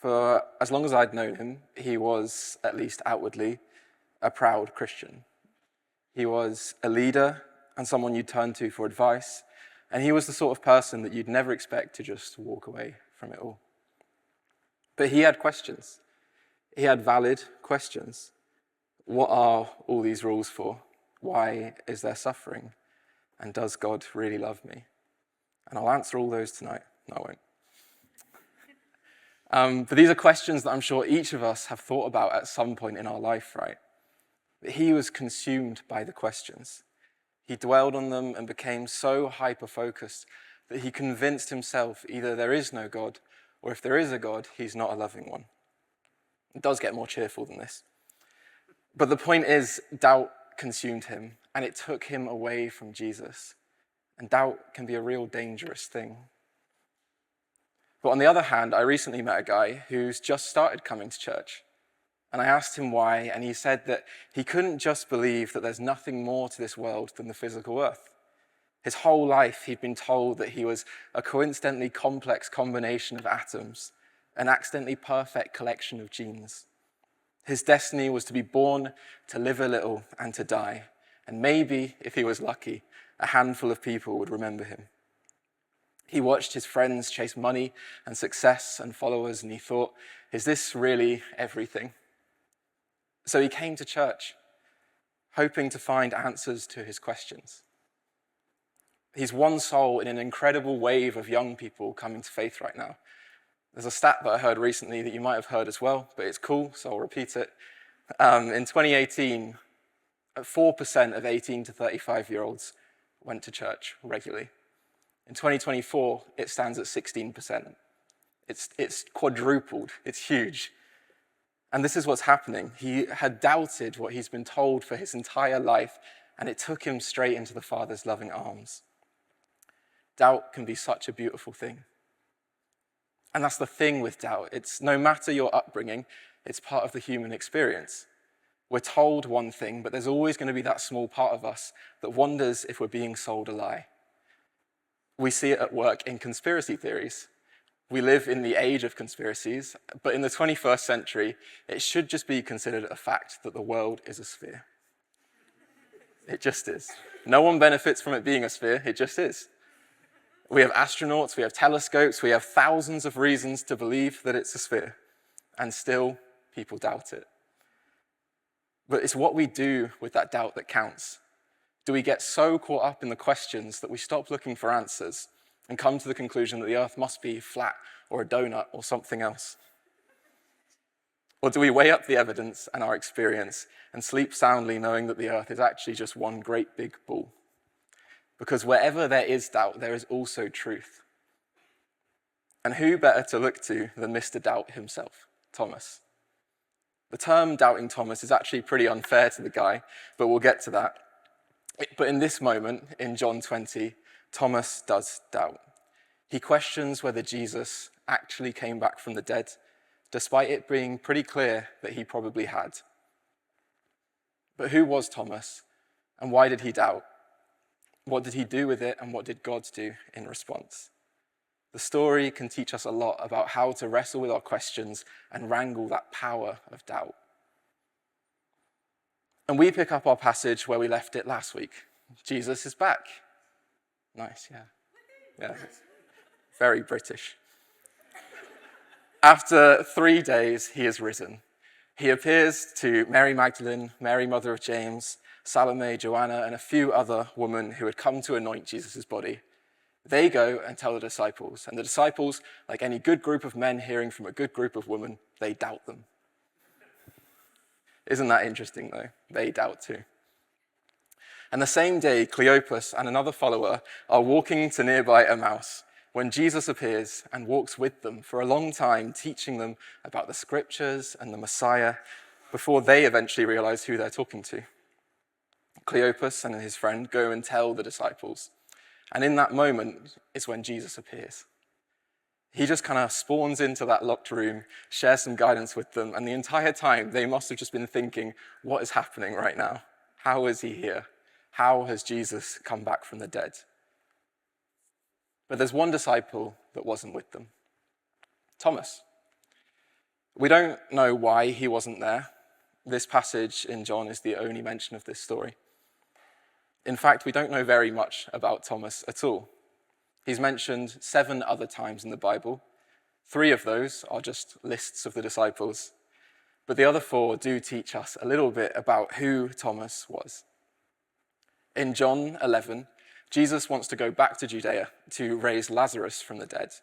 For as long as I'd known him, he was, at least outwardly, a proud Christian. He was a leader and someone you'd turn to for advice, and he was the sort of person that you'd never expect to just walk away from it all. But he had questions. He had valid questions. What are all these rules for? Why is there suffering? And does God really love me? And I'll answer all those tonight. No, I won't. But these are questions that I'm sure each of us have thought about at some point in our life, right? But he was consumed by the questions. He dwelled on them and became so hyper-focused that he convinced himself either there is no God, or if there is a God, he's not a loving one. It does get more cheerful than this. But the point is, doubt consumed him, and it took him away from Jesus. And doubt can be a real dangerous thing. But on the other hand, I recently met a guy who's just started coming to church. And I asked him why, and he said that he couldn't just believe that there's nothing more to this world than the physical earth. His whole life, he'd been told that he was a coincidentally complex combination of atoms, an accidentally perfect collection of genes. His destiny was to be born, to live a little, and to die. And maybe, if he was lucky, a handful of people would remember him. He watched his friends chase money and success and followers, and he thought, is this really everything? So he came to church, hoping to find answers to his questions. He's one soul in an incredible wave of young people coming to faith right now. There's a stat that I heard recently that you might have heard as well, but it's cool, so I'll repeat it. In 2018, 4% of 18 to 35-year-olds went to church regularly. In 2024, it stands at 16%. It's quadrupled. It's huge. And this is what's happening. He had doubted what he's been told for his entire life, and it took him straight into the Father's loving arms. Doubt can be such a beautiful thing. And that's the thing with doubt. It's no matter your upbringing, it's part of the human experience. We're told one thing, but there's always going to be that small part of us that wonders if we're being sold a lie. We see it at work in conspiracy theories. We live in the age of conspiracies, but in the 21st century, it should just be considered a fact that the world is a sphere. It just is. No one benefits from it being a sphere, it just is. We have astronauts, we have telescopes, we have thousands of reasons to believe that it's a sphere, and still people doubt it. But it's what we do with that doubt that counts. Do we get so caught up in the questions that we stop looking for answers and come to the conclusion that the earth must be flat or a donut or something else? Or do we weigh up the evidence and our experience and sleep soundly knowing that the earth is actually just one great big ball? Because wherever there is doubt, there is also truth. And who better to look to than Mr. Doubt himself, Thomas? The term doubting Thomas is actually pretty unfair to the guy, but we'll get to that. But in this moment, in John 20, Thomas does doubt. He questions whether Jesus actually came back from the dead, despite it being pretty clear that he probably had. But who was Thomas, and why did he doubt? What did he do with it, and what did God do in response? The story can teach us a lot about how to wrestle with our questions and wrangle that power of doubt. And we pick up our passage where we left it last week. Jesus is back. Nice, yeah. Yeah, very British. After 3 days, he is risen. He appears to Mary Magdalene, Mary, mother of James, Salome, Joanna, and a few other women who had come to anoint Jesus' body. They go and tell the disciples, and the disciples, like any good group of men hearing from a good group of women, they doubt them. Isn't that interesting, though? They doubt too. And the same day, Cleopas and another follower are walking to nearby Emmaus when Jesus appears and walks with them for a long time, teaching them about the scriptures and the Messiah before they eventually realize who they're talking to. Cleopas and his friend go and tell the disciples. And in that moment is when Jesus appears. He just kind of spawns into that locked room, shares some guidance with them, and the entire time they must have just been thinking, what is happening right now? How is he here? How has Jesus come back from the dead? But there's one disciple that wasn't with them, Thomas. We don't know why he wasn't there. This passage in John is the only mention of this story. In fact, we don't know very much about Thomas at all. He's mentioned 7 other times in the Bible. 3 of those are just lists of the disciples, but the other 4 do teach us a little bit about who Thomas was. In John 11, Jesus wants to go back to Judea to raise Lazarus from the dead,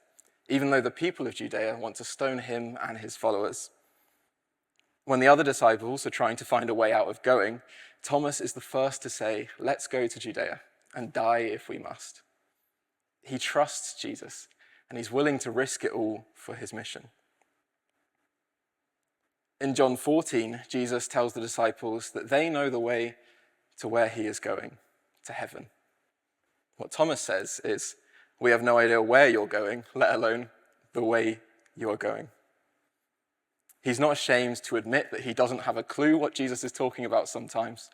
even though the people of Judea want to stone him and his followers. When the other disciples are trying to find a way out of going, Thomas is the first to say, "Let's go to Judea and die if we must." He trusts Jesus, and he's willing to risk it all for his mission. In John 14, Jesus tells the disciples that they know the way to where he is going, to heaven. What Thomas says is, "We have no idea where you're going, let alone the way you are going." He's not ashamed to admit that he doesn't have a clue what Jesus is talking about sometimes,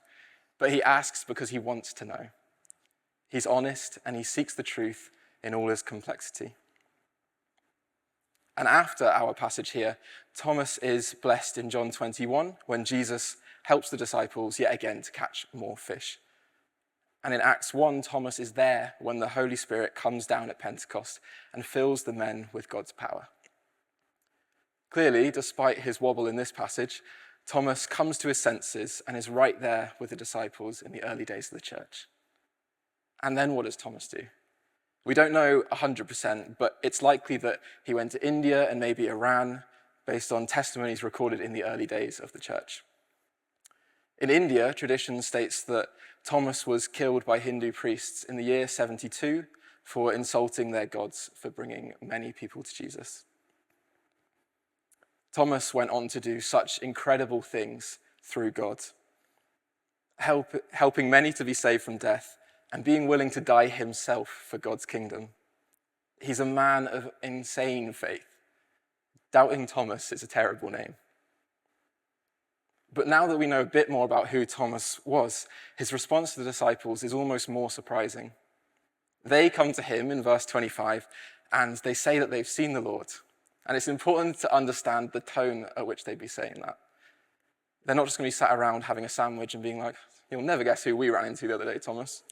but he asks because he wants to know. He's honest and he seeks the truth in all its complexity. And after our passage here, Thomas is blessed in John 21 when Jesus helps the disciples yet again to catch more fish. And in Acts 1, Thomas is there when the Holy Spirit comes down at Pentecost and fills the men with God's power. Clearly, despite his wobble in this passage, Thomas comes to his senses and is right there with the disciples in the early days of the church. And then what does Thomas do? We don't know 100%, but it's likely that he went to India and maybe Iran, based on testimonies recorded in the early days of the church. In India, tradition states that Thomas was killed by Hindu priests in the year 72 for insulting their gods for bringing many people to Jesus. Thomas went on to do such incredible things through God, helping many to be saved from death and being willing to die himself for God's kingdom. He's a man of insane faith. Doubting Thomas is a terrible name. But now that we know a bit more about who Thomas was, his response to the disciples is almost more surprising. They come to him in verse 25 and they say that they've seen the Lord. And it's important to understand the tone at which they'd be saying that. They're not just going to be sat around having a sandwich and being like, "You'll never guess who we ran into the other day, Thomas."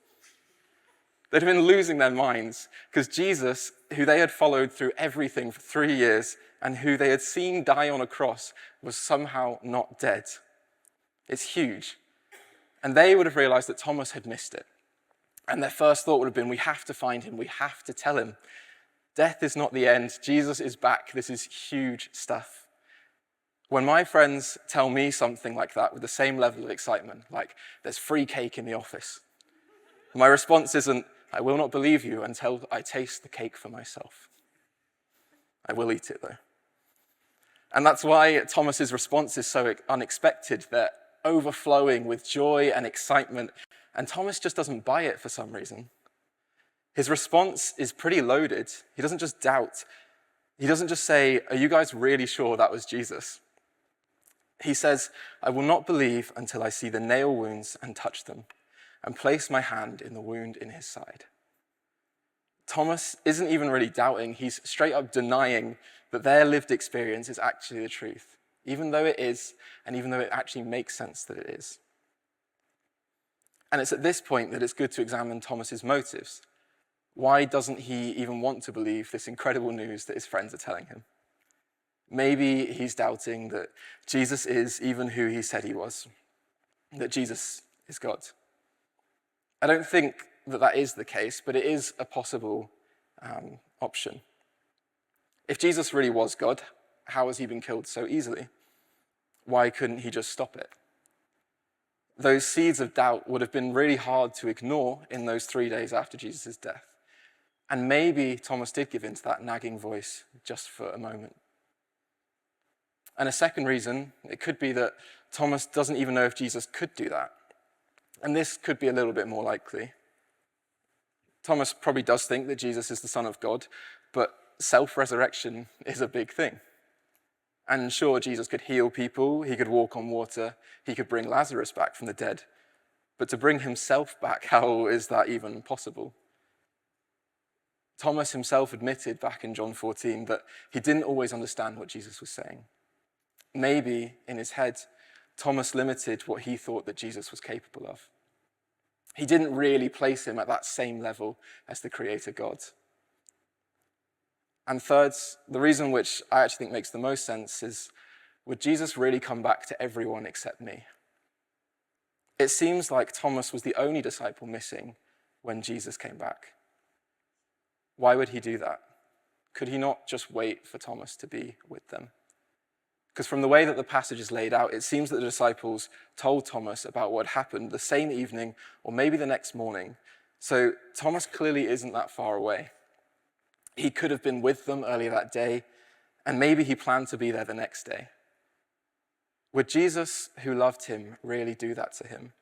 They'd have been losing their minds because Jesus, who they had followed through everything for 3 years and who they had seen die on a cross, was somehow not dead. It's huge. And they would have realized that Thomas had missed it. And their first thought would have been, "We have to find him. We have to tell him. Death is not the end. Jesus is back. This is huge stuff." When my friends tell me something like that with the same level of excitement, like there's free cake in the office, my response isn't, "I will not believe you until I taste the cake for myself." I will eat it though. And that's why Thomas's response is so unexpected. They're overflowing with joy and excitement, and Thomas just doesn't buy it for some reason. His response is pretty loaded. He doesn't just doubt. He doesn't just say, "Are you guys really sure that was Jesus?" He says, "I will not believe until I see the nail wounds and touch them, and place my hand in the wound in his side." Thomas isn't even really doubting. He's straight up denying that their lived experience is actually the truth, even though it is, and even though it actually makes sense that it is. And it's at this point that it's good to examine Thomas's motives. Why doesn't he even want to believe this incredible news that his friends are telling him? Maybe he's doubting that Jesus is even who he said he was, that Jesus is God. I don't think that is the case, but it is a possible option. If Jesus really was God, how has he been killed so easily? Why couldn't he just stop it? Those seeds of doubt would have been really hard to ignore in those 3 days after Jesus' death. And maybe Thomas did give in to that nagging voice just for a moment. And a second reason, it could be that Thomas doesn't even know if Jesus could do that. And this could be a little bit more likely. Thomas probably does think that Jesus is the Son of God, but self-resurrection is a big thing. And sure, Jesus could heal people, he could walk on water, he could bring Lazarus back from the dead. But to bring himself back, how is that even possible? Thomas himself admitted back in John 14 that he didn't always understand what Jesus was saying. maybe in his head, Thomas limited what he thought that Jesus was capable of. He didn't really place him at that same level as the Creator God. And third, the reason which I actually think makes the most sense is, would Jesus really come back to everyone except me? It seems like Thomas was the only disciple missing when Jesus came back. Why would he do that? Could he not just wait for Thomas to be with them? Because from the way that the passage is laid out, it seems that the disciples told Thomas about what happened the same evening or maybe the next morning. So Thomas clearly isn't that far away. He could have been with them earlier that day, and maybe he planned to be there the next day. Would Jesus, who loved him, really do that to him?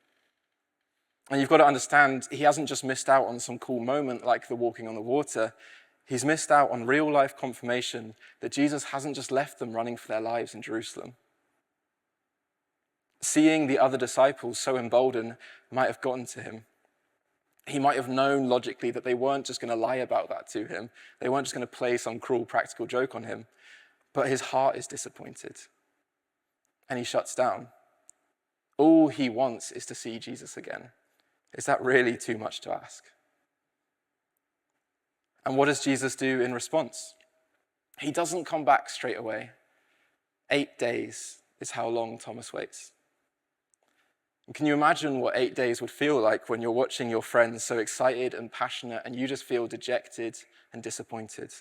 And you've got to understand, he hasn't just missed out on some cool moment like the walking on the water. He's missed out on real-life confirmation that Jesus hasn't just left them running for their lives in Jerusalem. Seeing the other disciples so emboldened might have gotten to him. He might have known logically that they weren't just going to lie about that to him. They weren't just going to play some cruel practical joke on him. But his heart is disappointed. And he shuts down. All he wants is to see Jesus again. Is that really too much to ask? And what does Jesus do in response? He doesn't come back straight away. 8 days is how long Thomas waits. And can you imagine what 8 days would feel like when you're watching your friends so excited and passionate and you just feel dejected and disappointed?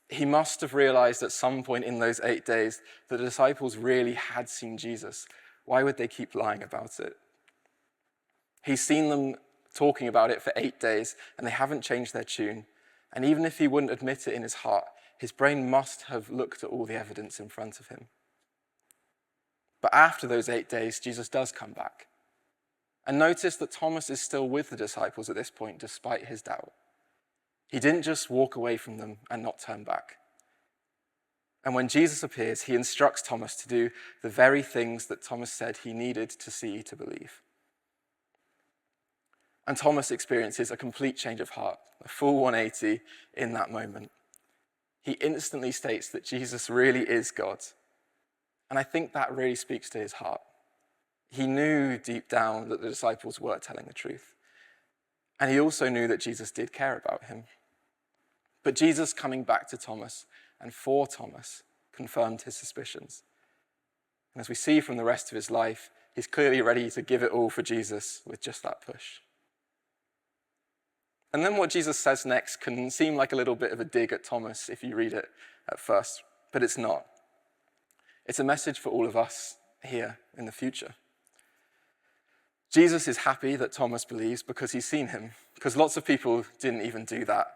He must have realized at some point in those 8 days that the disciples really had seen Jesus. Why would they keep lying about it? He's seen them talking about it for 8 days, and they haven't changed their tune. And even if he wouldn't admit it in his heart, his brain must have looked at all the evidence in front of him. But after those 8 days, Jesus does come back. And notice that Thomas is still with the disciples at this point, despite his doubt. He didn't just walk away from them and not turn back. And when Jesus appears, he instructs Thomas to do the very things that Thomas said he needed to see to believe. And Thomas experiences a complete change of heart, a full 180 in that moment. He instantly states that Jesus really is God. And I think that really speaks to his heart. He knew deep down that the disciples were telling the truth. And he also knew that Jesus did care about him. But Jesus coming back to Thomas and for Thomas confirmed his suspicions. And as we see from the rest of his life, he's clearly ready to give it all for Jesus with just that push. And then what Jesus says next can seem like a little bit of a dig at Thomas if you read it at first, but it's not. It's a message for all of us here in the future. Jesus is happy that Thomas believes because he's seen him, because lots of people didn't even do that.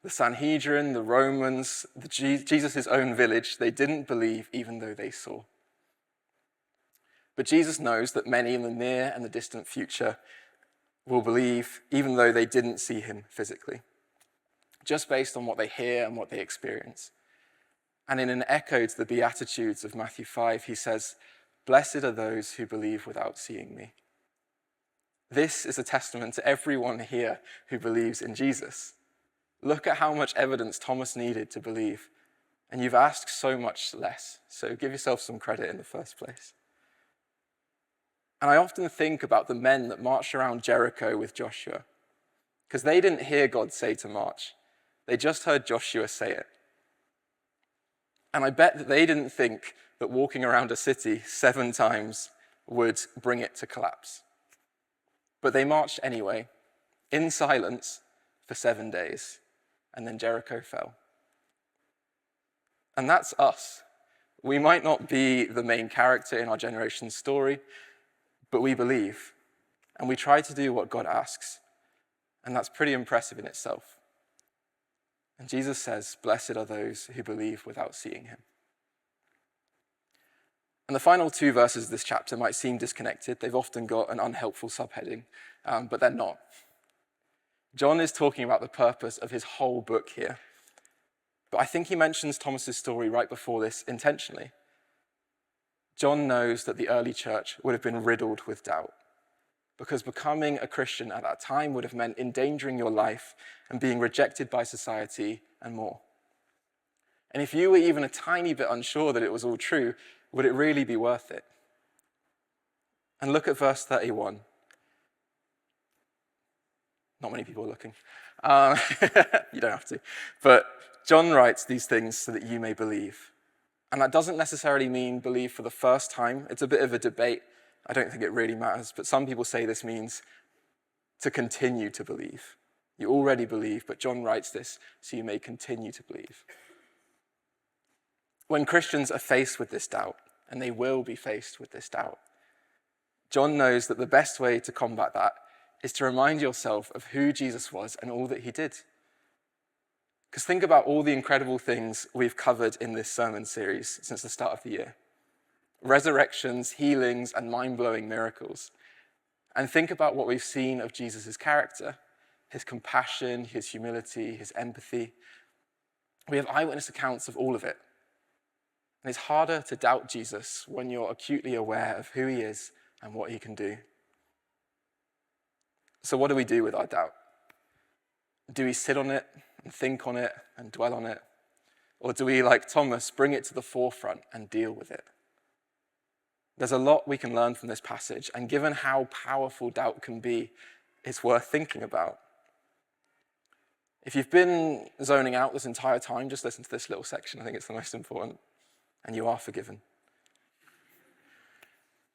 The Sanhedrin, the Romans, Jesus' own village, they didn't believe even though they saw. But Jesus knows that many in the near and the distant future will believe even though they didn't see him physically, just based on what they hear and what they experience. And in an echo to the Beatitudes of Matthew 5, he says, "Blessed are those who believe without seeing me." This is a testament to everyone here who believes in Jesus. Look at how much evidence Thomas needed to believe, and you've asked so much less, so give yourself some credit in the first place. And I often think about the men that marched around Jericho with Joshua, because they didn't hear God say to march. They just heard Joshua say it. And I bet that they didn't think that walking around a city 7 times would bring it to collapse. But they marched anyway, in silence, for 7 days, and then Jericho fell. And that's us. We might not be the main character in our generation's story, but we believe, and we try to do what God asks, and that's pretty impressive in itself. And Jesus says, "Blessed are those who believe without seeing him." And the final 2 verses of this chapter might seem disconnected. They've often got an unhelpful subheading, but they're not. John is talking about the purpose of his whole book here. But I think he mentions Thomas's story right before this intentionally. John knows that the early church would have been riddled with doubt, because becoming a Christian at that time would have meant endangering your life and being rejected by society and more. And if you were even a tiny bit unsure that it was all true, would it really be worth it? And look at verse 31. Not many people are looking. You don't have to. But John writes these things so that you may believe. And that doesn't necessarily mean believe for the first time. It's a bit of a debate. I don't think it really matters. But some people say this means to continue to believe. You already believe, but John writes this so you may continue to believe. When Christians are faced with this doubt, and they will be faced with this doubt, John knows that the best way to combat that is to remind yourself of who Jesus was and all that he did. Because think about all the incredible things we've covered in this sermon series since the start of the year. Resurrections, healings, and mind-blowing miracles. And think about what we've seen of Jesus' character, his compassion, his humility, his empathy. We have eyewitness accounts of all of it. And it's harder to doubt Jesus when you're acutely aware of who he is and what he can do. So what do we do with our doubt? Do we sit on it and think on it and dwell on it? Or do we, like Thomas, bring it to the forefront and deal with it? There's a lot we can learn from this passage, and given how powerful doubt can be, it's worth thinking about. If you've been zoning out this entire time, just listen to this little section. I think it's the most important, and you are forgiven.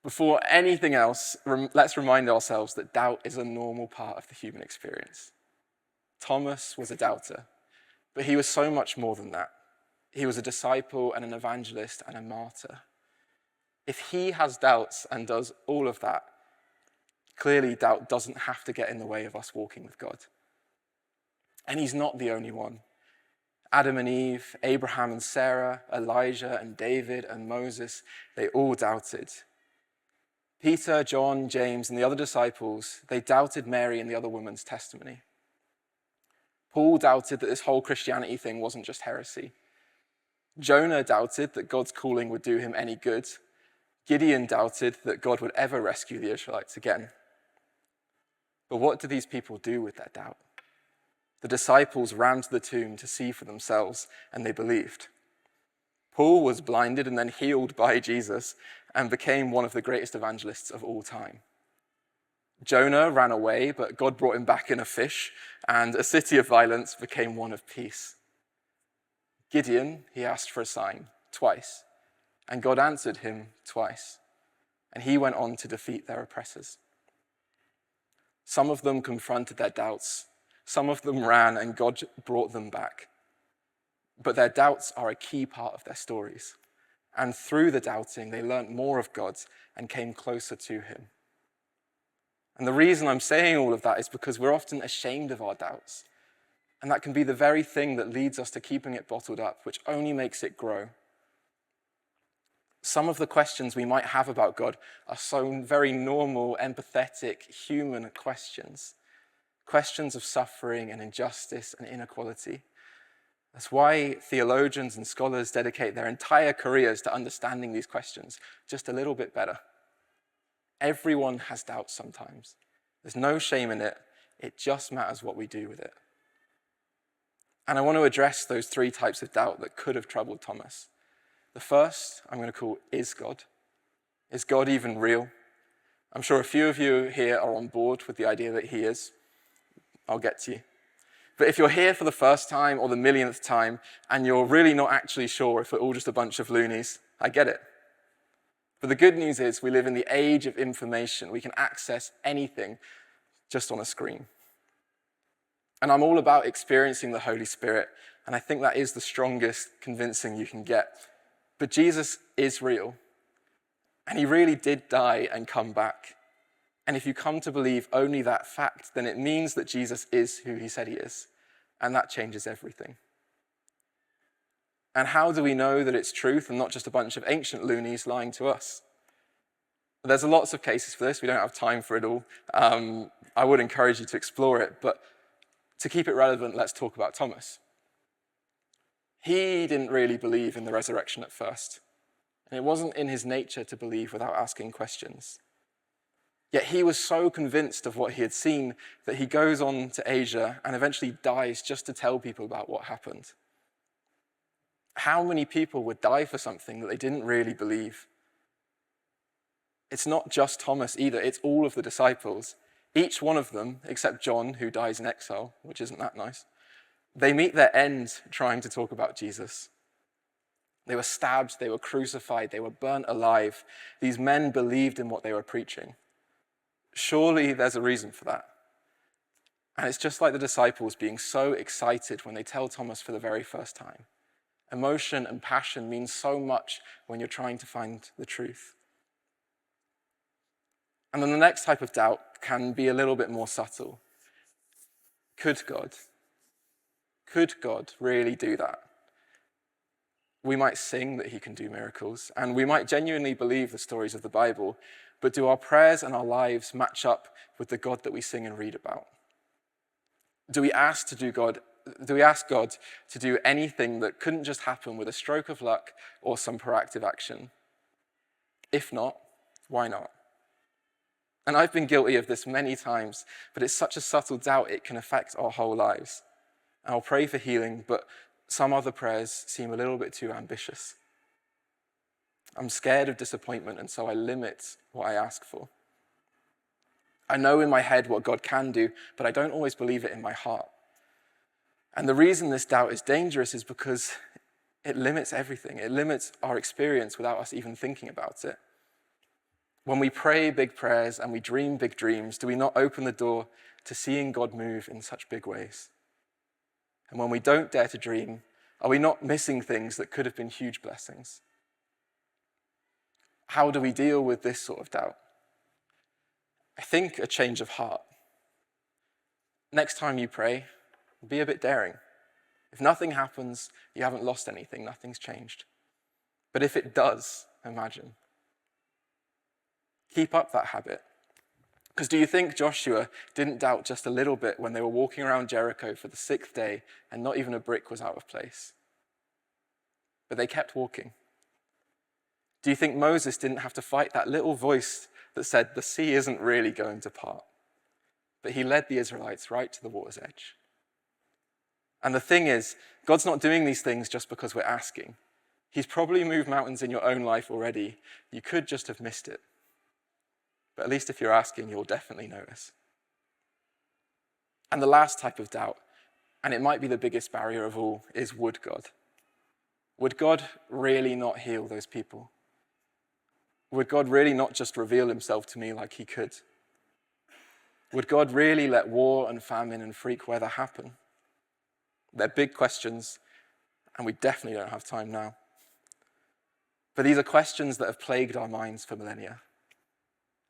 Before anything else, let's remind ourselves that doubt is a normal part of the human experience. Thomas was a doubter, but he was so much more than that. He was a disciple and an evangelist and a martyr. If he has doubts and does all of that, clearly doubt doesn't have to get in the way of us walking with God. And he's not the only one. Adam and Eve, Abraham and Sarah, Elijah and David and Moses, they all doubted. Peter, John, James, and the other disciples, they doubted Mary and the other woman's testimony. Paul doubted that this whole Christianity thing wasn't just heresy. Jonah doubted that God's calling would do him any good. Gideon doubted that God would ever rescue the Israelites again. But what did these people do with their doubt? The disciples ran to the tomb to see for themselves, and they believed. Paul was blinded and then healed by Jesus and became one of the greatest evangelists of all time. Jonah ran away, but God brought him back in a fish, and a city of violence became one of peace. Gideon, he asked for a sign twice, and God answered him twice, and he went on to defeat their oppressors. Some of them confronted their doubts. Some of them ran, and God brought them back. But their doubts are a key part of their stories. And through the doubting, they learned more of God and came closer to him. And the reason I'm saying all of that is because we're often ashamed of our doubts. And that can be the very thing that leads us to keeping it bottled up, which only makes it grow. Some of the questions we might have about God are so very normal, empathetic, human questions. Questions of suffering and injustice and inequality. That's why theologians and scholars dedicate their entire careers to understanding these questions just a little bit better. Everyone has doubts sometimes. There's no shame in it. It just matters what we do with it. And I want to address those three types of doubt that could have troubled Thomas. The first I'm going to call, is God? Is God even real? I'm sure a few of you here are on board with the idea that he is. I'll get to you. But if you're here for the first time or the millionth time and you're really not actually sure if we're all just a bunch of loonies, I get it. But the good news is we live in the age of information. We can access anything just on a screen. And I'm all about experiencing the Holy Spirit, and I think that is the strongest convincing you can get. But Jesus is real, and he really did die and come back. And if you come to believe only that fact, then it means that Jesus is who he said he is, and that changes everything. And how do we know that it's truth and not just a bunch of ancient loonies lying to us? There's lots of cases for this. We don't have time for it all. I would encourage you to explore it, but to keep it relevant, let's talk about Thomas. He didn't really believe in the resurrection at first, and it wasn't in his nature to believe without asking questions. Yet he was so convinced of what he had seen that he goes on to Asia and eventually dies just to tell people about what happened. How many people would die for something that they didn't really believe? It's not just Thomas either, it's all of the disciples. Each one of them, except John, who dies in exile, which isn't that nice, they meet their end trying to talk about Jesus. They were stabbed, they were crucified, they were burnt alive. These men believed in what they were preaching. Surely there's a reason for that. And it's just like the disciples being so excited when they tell Thomas for the very first time. Emotion and passion mean so much when you're trying to find the truth. And then the next type of doubt can be a little bit more subtle. Could God really do that? We might sing that he can do miracles, and we might genuinely believe the stories of the Bible, but do our prayers and our lives match up with the God that we sing and read about? Do we ask God to do anything that couldn't just happen with a stroke of luck or some proactive action? If not, why not? And I've been guilty of this many times, but it's such a subtle doubt it can affect our whole lives. And I'll pray for healing, but some other prayers seem a little bit too ambitious. I'm scared of disappointment, and so I limit what I ask for. I know in my head what God can do, but I don't always believe it in my heart. And the reason this doubt is dangerous is because it limits everything. It limits our experience without us even thinking about it. When we pray big prayers and we dream big dreams, do we not open the door to seeing God move in such big ways? And when we don't dare to dream, are we not missing things that could have been huge blessings? How do we deal with this sort of doubt? I think a change of heart. Next time you pray, be a bit daring. If nothing happens, you haven't lost anything, nothing's changed. But if it does, imagine. Keep up that habit. Because do you think Joshua didn't doubt just a little bit when they were walking around Jericho for the 6th day and not even a brick was out of place? But they kept walking. Do you think Moses didn't have to fight that little voice that said the sea isn't really going to part? But he led the Israelites right to the water's edge. And the thing is, God's not doing these things just because we're asking. He's probably moved mountains in your own life already. You could just have missed it. But at least if you're asking, you'll definitely notice. And the last type of doubt, and it might be the biggest barrier of all, is would God? Would God really not heal those people? Would God really not just reveal himself to me like he could? Would God really let war and famine and freak weather happen? They're big questions, and we definitely don't have time now. But these are questions that have plagued our minds for millennia.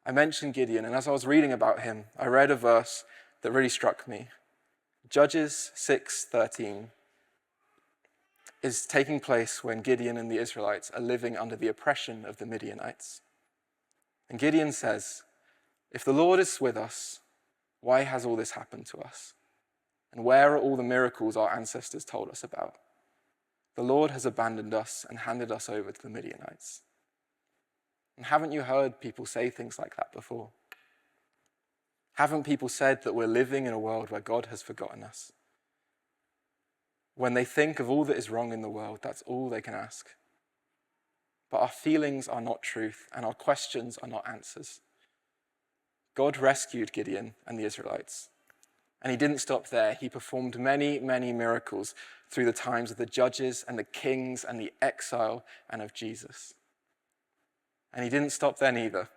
I mentioned Gideon, and as I was reading about him, I read a verse that really struck me. Judges 6:13 is taking place when Gideon and the Israelites are living under the oppression of the Midianites. And Gideon says, "If the Lord is with us, why has all this happened to us? And where are all the miracles our ancestors told us about? The Lord has abandoned us and handed us over to the Midianites." And haven't you heard people say things like that before? Haven't people said that we're living in a world where God has forgotten us? When they think of all that is wrong in the world, that's all they can ask. But our feelings are not truth, and our questions are not answers. God rescued Gideon and the Israelites. And he didn't stop there. He performed many, many miracles through the times of the judges and the kings and the exile and of Jesus. And he didn't stop then either.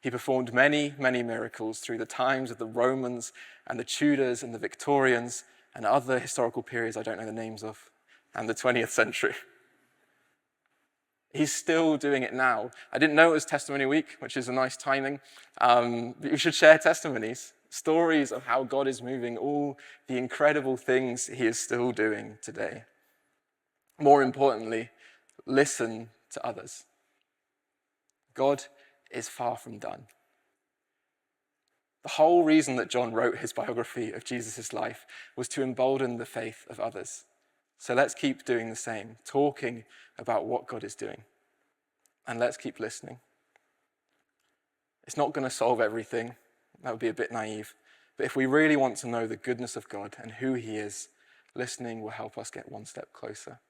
He performed many, many miracles through the times of the Romans and the Tudors and the Victorians and other historical periods I don't know the names of, and the 20th century. He's still doing it now. I didn't know it was Testimony Week, which is a nice timing. You should share testimonies, stories of how God is moving, all the incredible things he is still doing today. More importantly, listen to others. God is far from done. The whole reason that John wrote his biography of Jesus' life was to embolden the faith of others. So let's keep doing the same, talking about what God is doing. And let's keep listening. It's not going to solve everything. That would be a bit naive. But if we really want to know the goodness of God and who he is, listening will help us get one step closer.